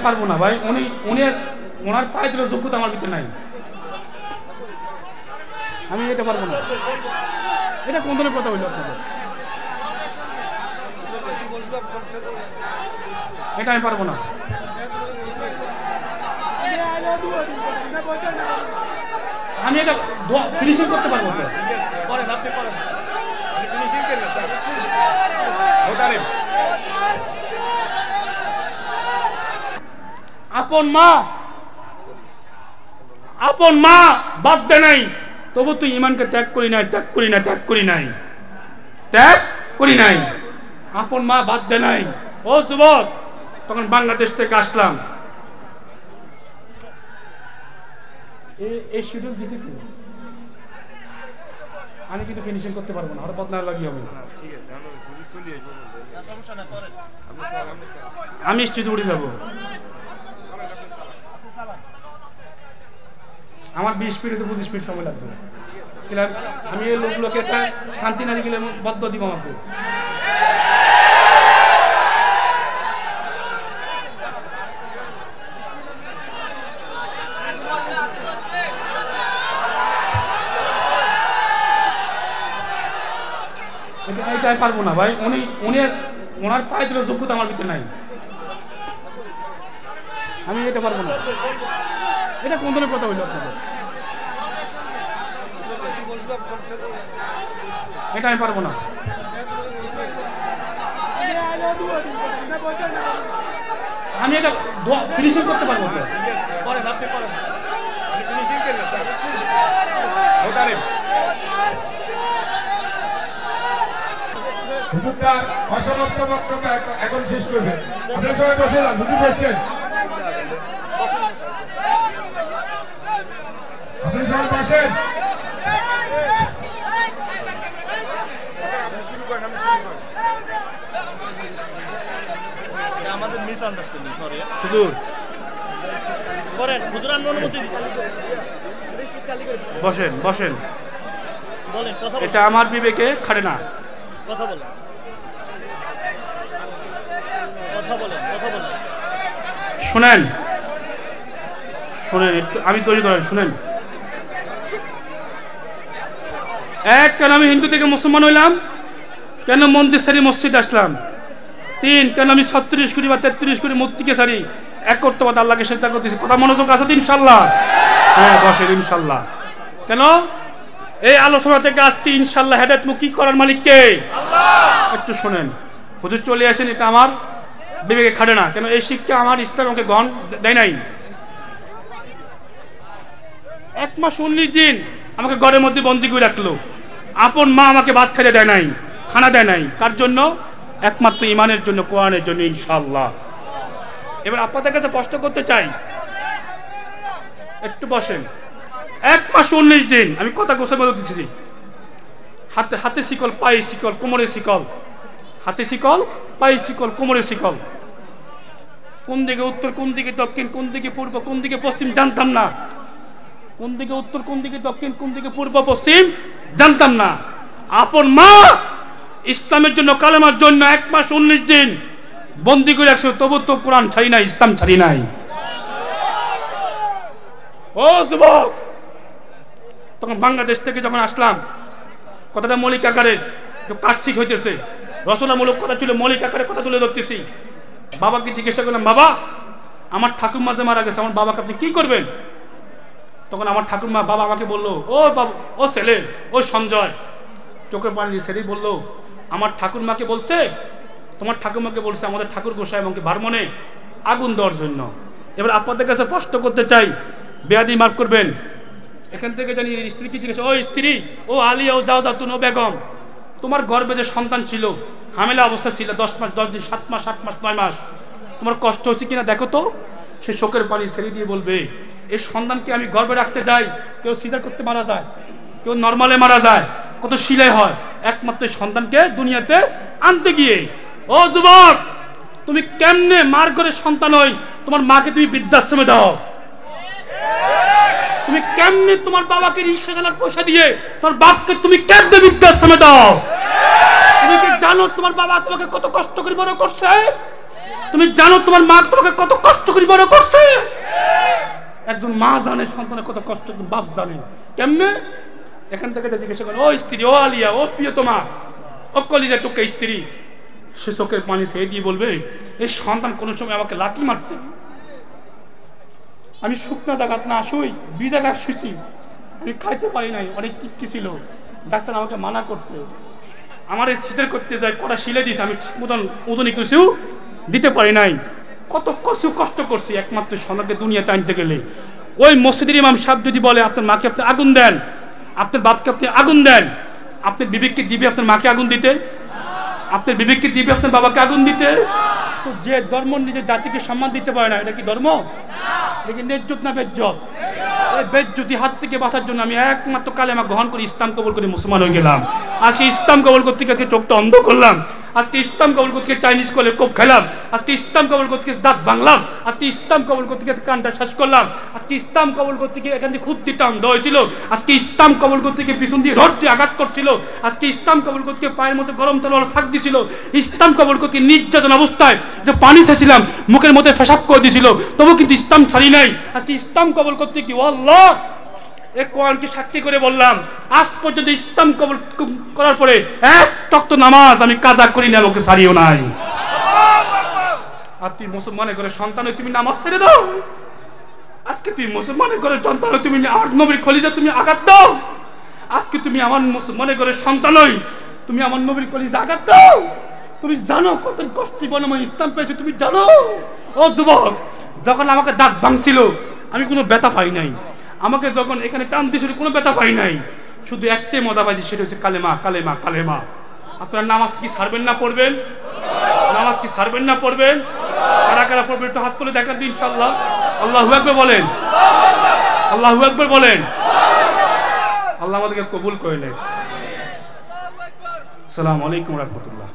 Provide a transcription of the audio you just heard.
পারবো না ভাই, উনি ওনার পায়ে দিলে যোগ্যতা আমার ভিতরে নাই, আমি এটা পারবো না। এটা কোন ধরনের কথা হইল আপনাদের? এটা আমি পারবো না। আমি এটা ফিনিশিং করতে পারবো তো। আপন মা বাদ দে নাই, তবু তুই ইমানকে ত্যাগ করি নাই। আপন মা বাদ দে নাই। ও যুবক, তখন বাংলাদেশ থেকে আসলাম, এই শিডিউল দিছে কি আমি কিন্তু ফিনিশিং করতে পারবো না, আর বদনাম লাগিয়ে হবে। আমি স্টেজে উঠে যাব, আমার 20 মিনিট 25 মিনিট সময় লাগবে। আমি এই লোকগুলোকে একটা শান্তি না দিলে বদ্ধ দিব আমাকে। এটাই পারবো না ভাই, ওনার পায়ে দিলে যোগ্যতা আমার ভিতরে নাই, আমি এটা পারবো না। এটা কোন ধরনের কথা হইল আপনাদের? এটা আমি পারবো না। আমি এটা ফিনিশিং করতে পারবো তো। অসমাপ্ত বক্তব্য এখন শেষ করবেন। আপনারা সবাই বসে যান, বুঝতে পারছেন? আপনি সবাই বসেন। আমাদের মিসআন্ডারস্ট্যান্ডিং, সরি হুজুর। করেন হুজুর, আমি অনুমতি দিচ্ছি। বসেন বলেন, কথা বলেন। এটা আমার বিবেকে খাটে না। কথা বলেন। শুনেন একটু, আমি তৈরি করেন, শুনেন। এক, কেন আমি হিন্দু থেকে মুসলমান হইলাম? কেন মন্দির সারি মসজিদ আসলাম? 3, কেন আমি 36 কোটি বা 33 কোটি মূর্তিকে সারি এক করতেবাদ আল্লাহকে সেজদা করতেছি। কথা মনোযোগ আছে তো ইনশাল্লাহ? হ্যাঁ বসেন ইনশাল্লাহ। কেন এই আলোচনা থেকে আজকে ইনশাল্লাহ হেদায়েত মুক্তি করার মালিক কে? আল্লাহ। একটু শুনেন, হুজুর চলে আসেন, এটা আমার বিবেকে খাটে না। কেন এই শিক্ষা আমার ইসলাম আমাকে গ্রহণ দেয় নাই। 1 মাস 19 দিন আমাকে ঘরের মধ্যে বন্দি করে রাখলো। আপন মা আমাকে ভাত খাইতে দেয় নাই, খানা দেয় নাই। কার জন্য? একমাত্র ইমানের জন্য, কোরআনের জন্য ইনশাআল্লাহ। এবার আপনাদের কাছে প্রশ্ন করতে চাই, একটু বসেন। 1 মাস 19 দিন আমি কথা গোছায় বলে দিচ্ছি, হাতে শিকল, পায়ে শিকল, কোমরে শিকল, হাতে শিকল, পায়ে শিকল, কোমরে শিকল। কোন দিকে উত্তর, কোন দিকে দক্ষিণ, কোন দিকে পূর্ব, কোন দিকে পশ্চিম জানতাম না। কোন দিকে উত্তর, কোন দিকে দক্ষিণ, কোন দিকে পূর্ব পশ্চিম জানতাম না। আপন মা ইসলামের জন্য, কালেমার জন্য 1 মাস 19 দিন বন্দি করে রাখছে, তবু তো কোরআন ছাড়ি নাই, ইসলাম ছাড়ি নাই। ও যুবক, তখন বাংলাদেশ থেকে যখন আসলাম, কথাটা মৌলিক আকারে কাটছিট হইতেছে, রচনামূলক কথা ছিল, মৌলিক আকারে কথা তুলে ধরতেছি। বাবাকে জিজ্ঞাসা করলাম, বাবা আমার ঠাকুরমা যে মারা গেছে, আমার বাবাকে আপনি কি করবেন? তখন আমার ঠাকুরমা, বাবা আমাকে বললো, ও বাবা, ও ছেলে, ও সঞ্জয়, চোখের পানি ছেড়েই বললো, আমার ঠাকুরমাকে বলছে, তোমার ঠাকুরমাকে বলছে আমাদের ঠাকুর গোসাই আমাকে ভারমনে আগুন দেওয়ার জন্য। এবার আপনাদের কাছে প্রশ্ন করতে চাই, বেয়াদি মাফ করবেন, এখান থেকে জানি স্ত্রী কি জিজ্ঞেস, ও স্ত্রী, ও আলিয়া, ও যাও দাতুন, ও বেগম, তোমার গর্ভে যে সন্তান ছিল, হামেলা অবস্থা ছিল, 10 মাস 10 দিন, 7 মাস 8 মাস 9 মাস, তোমার কষ্ট হচ্ছে কিনা দেখো তো। সে চোখের পানি ছেড়ে দিয়ে বলবে, এই সন্তানকে আমি গর্ভে রাখতে যাই, কেউ সিজার করতে মারা যায়, কেউ নর্মালে মারা যায়, কত সিলাই হয়, একমাত্র সন্তানকে দুনিয়াতে আনতে গিয়ে। ও যুবক, তুমি কেমনে মার ঘরে সন্তান হই, তোমার মাকে তুমি বৃদ্ধাশ্রমে দাও? তুমি কেমনে তোমার বাবাকে রিক্সা চালার পয়সা দিয়ে তোমার বাপকে তুমি কেমনে বৃদ্ধাশ্রমে দাও? তুমি কি জানো তোমার বাবা তোমাকে কত কষ্ট করে বড় করছে? তুমি জানো তোমার মা তোমাকে কত কষ্ট করে বড় করছে। একজন মা জানে সন্তানের কত কষ্ট, একজন বাপ জানে কেমনে। এখান থেকে জিজ্ঞাসা করেন, ও স্ত্রী, ও আলিয়া, ও প্রিয়তমা, ও কলিজা টুকা স্ত্রী, সে চোখের পানি ছেড়ে দিয়ে বলবে, এই সন্তান কোনো সময় আমাকে লাথি মারছে, আমি শুকনা জায়গা না শুই, বিজাগা শুছি, আমি খাইতে পারি নাই, অনেক কিটকি ছিল, ডাক্তার আমাকে মানা করছে, আমার এই সিজার করতে যায় কটা শিলে দিয়েছে, আমি ঠিক মতন ওজনে কিছু দিতে পারি নাই, কত কষ্ট করছি একমাত্র সন্তানকে দুনিয়াতে আনতে গেলে। ওই মসজিদের ইমাম সাহেব যদি বলে আপনার মাকে আপনি আগুন দেন, আপনার বাপকে আপনি আগুন দেন, আপনার বিবেককে দিবে আপনার মাকে আগুন দিতে? আপনার বিবেককে দিবে আপনার বাবাকে আগুন দিতে? তো যে ধর্ম নিজের জাতিকে সম্মান দিতে পারে না, এটা কি ধর্ম? এটা কি ন্যায্যত না বেজ্জত? এই বেজ্জতি হাত থেকে বাঁচার জন্য আমি একমাত্র কালেমা গ্রহণ করে ইসলাম কবুল করে মুসলমান হয়ে গেলাম। আজকে ইসলাম কবুল করতে গিয়ে চোখটা অন্ধ করলাম, আজকে ইসলাম কবুল করতে গিয়ে চাইনিজ করলে কোপ খেলাম, আজকে ইসলাম কবুল করতে গিয়ে দাঁত ভাঙলাম, আজকে ইসলাম কবুল করতে গিয়ে কানটা শ্বাস করলাম, আজকে ইসলাম কবুল করতে গিয়ে এখান থেকে খুদ্দিটা অন্ধ হয়েছিল, আজকে ইসলাম কবুল করতে গিয়ে পিছন দিয়ে রড দিয়ে আঘাত করছিল, আজকে ইসলাম কবুল করতে গিয়ে পায়ের মধ্যে গরম তলোয়ার শাক দিছিল, ইসলাম কবুল করতে নির্যাতন অবস্থায় যে পানি ছেছিলাম, মুখের মধ্যে পেশাব করে দিয়েছিল, তবু কিন্তু ইসলাম ছাড়ি নাই। আজকে ইসলাম কবুল করতে গিয়ে আল্লাহ এক কোরআনকে সাক্ষী করে বললাম, আজ পর্যন্ত ইসলাম কবুল করার পরে এক টক্ত নামাজ আমি কাজা করি না, লোকে ছাড়িও নাই। আর তুই মুসলমানের ঘরে সন্তান তুমি নামাজ ছেড়ে দাও, আজকে তুই মুসলমানের ঘরে সন্তান তুমি আমার নবীর কলিজা তুমি আঘাত দাও, আজকে তুমি আমার মুসলমানের ঘরে সন্তান তুমি আমার নবীর কলিজা আঘাত দাও। তুমি জানো কত কষ্ট বনময় ইসলাম পেয়েছে, তুমি জানো? ও যুবক, যখন আমাকে দাঁত ভাঙছিল আমি কোনো ব্যথা পাই নাই, আমাকে যখন এখানে টান দিয়েছিল কোনো ব্যথা পাই নাই, শুধু একটাই মজা পাইছি, সেটা হচ্ছে কালেমা কালেমা কালেমা। আপনারা নামাজ কি ছাড়বেন না পড়বেন? নামাজ কি ছাড়বেন না পড়বেন? কারা কারা পড়বেন একটু হাত তুলে দেখান দিন ইনশাআল্লাহ। আল্লাহু আকবার বলেন, আল্লাহু আকবার বলেন। আল্লাহ আমাদেরকে কবুল করে নেন। আসসালামু আলাইকুম ওয়া রাহমাতুল্লাহ।